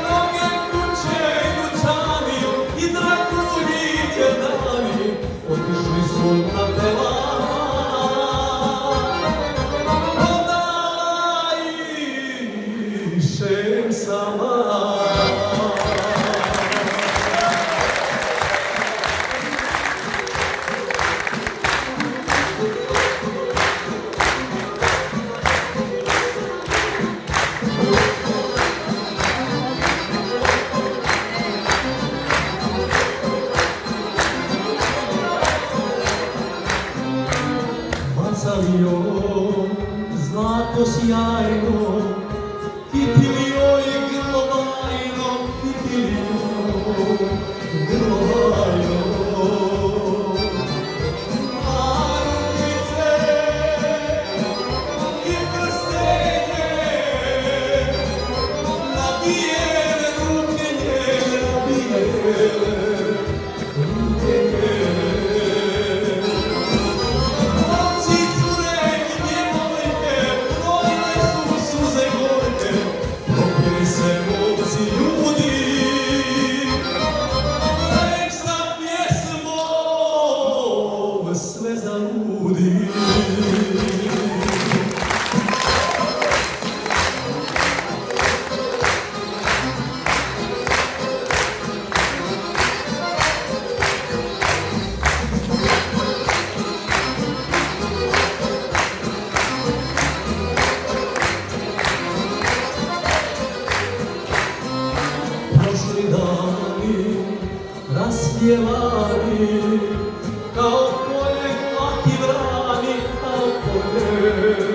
Mnoge kuće i dućani i dragulji djedani otišli su na pelama. Odala išem sama. Bacalio, zlato sjajno, Kitilio i grlo bajno, Kitilio, grlo bajno. A rukice i prstenje, nabijene ruke njene, nabijene ruke njene. Sve zaludi. Prošli dani raspjevani kao polje, a ti vrani, kao polje,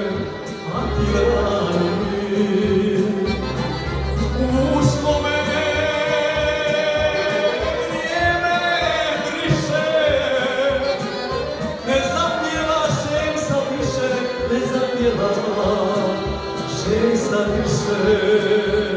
a ti vrani. Uspomene vrijeme briše, ne zapjevašem sa više, ne zapjevašem sa više.